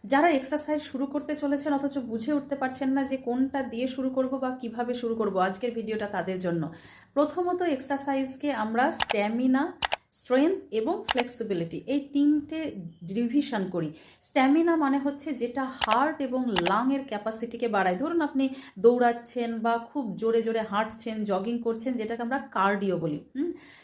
যারা এক্সারসাইজ শুরু করতে চলেছেন অথচ বুঝে উঠতে পারছেন না যে কোনটা দিয়ে শুরু করব বা কিভাবে শুরু করব, আজকের ভিডিওটা তাদের জন্য। প্রথমত এক্সারসাইজকে আমরা স্ট্যামিনা, স্ট্রেংথ এবং ফ্লেক্সিবিলিটি এই তিনটে ডিভিশন করি। স্ট্যামিনা মানে হচ্ছে যেটা হার্ট এবং লাংয়ের ক্যাপাসিটিকে বাড়ায়। ধরুন আপনি দৌড়াচ্ছেন বা খুব জোরে জোরে হাঁটছেন, জগিং করছেন, যেটাকে আমরা কার্ডিও বলি।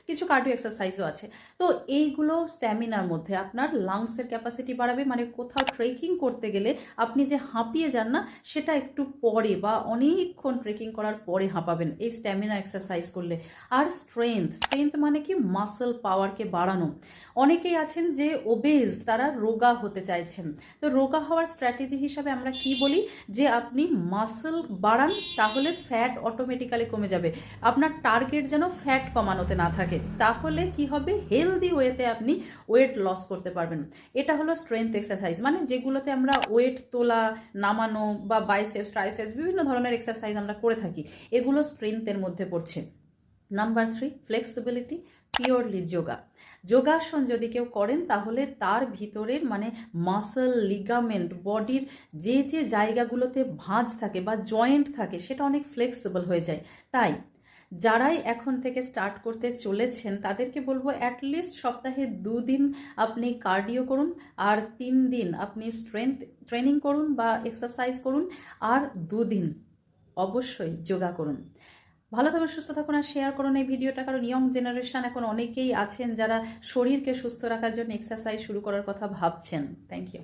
কিছু কার্ডিও এক্সারসাইজও আছে। তো এইগুলো স্ট্যামিনার মধ্যে আপনার লাংসের ক্যাপাসিটি বাড়াবে, মানে কোথাও ট্রেকিং করতে গেলে আপনি যে হাঁপিয়ে যান না, সেটা একটু পরে বা অনেকক্ষণ ট্রেকিং করার পরে হাঁপাবেন এই স্ট্যামিনা এক্সারসাইজ করলে। আর স্ট্রেংথ, স্ট্রেংথ মানে কি মাসল পাওয়ারকে বাড়ানো। অনেকেই আছেন যে ওবেজ, তারা রোগা হতে চাইছেন। তো রোগা হওয়ার স্ট্র্যাটেজি হিসাবে আমরা কি বলি, যে আপনি মাসল বাড়ান, তাহলে ফ্যাট অটোমেটিক্যালি কমে যাবে। আপনার টার্গেট যেন ফ্যাট কমানোতে না থাকে, তাহলে কি হবে, হেলদি ওয়েতে আপনি ওয়েট লস করতে পারবেন। এটা হলো স্ট্রেংথ এক্সারসাইজ, মানে যেগুলোতে আমরা ওয়েট তোলা, নামানো বা বাইসেপস, ট্রাইসেপস, বিভিন্ন ধরনের এক্সারসাইজ আমরা করে থাকি, এগুলো স্ট্রেংথের মধ্যে পড়ছে। Number 3, flexibility, purely yoga. যোগাসন যদি কেউ করেন তাহলে তার ভিতরের মানে মাসল, লিগামেন্ট, বডির যে যে জায়গাগুলোতে ভাঁজ থাকে বা জয়েন্ট থাকে, সেটা অনেক ফ্লেক্সিবল হয়ে যায়। তাই যারাই এখন থেকে স্টার্ট করতে চলেছেন তাদেরকে বলবো অ্যাটলিস্ট সপ্তাহে 2 দিন আপনি কার্ডিও করুন, আর 3 দিন আপনি স্ট্রেংথ ট্রেনিং করুন বা এক্সারসাইজ করুন, আর 2 দিন অবশ্যই যোগা করুন। ভালো থাকুন, সুস্থ থাকুন, আর শেয়ার করুন এই ভিডিওটা, কারণ ইয়ং জেনারেশন এখন অনেকেই আছেন যারা শরীরকে সুস্থ রাখার জন্য এক্সারসাইজ শুরু করার কথা ভাবছেন। Thank you.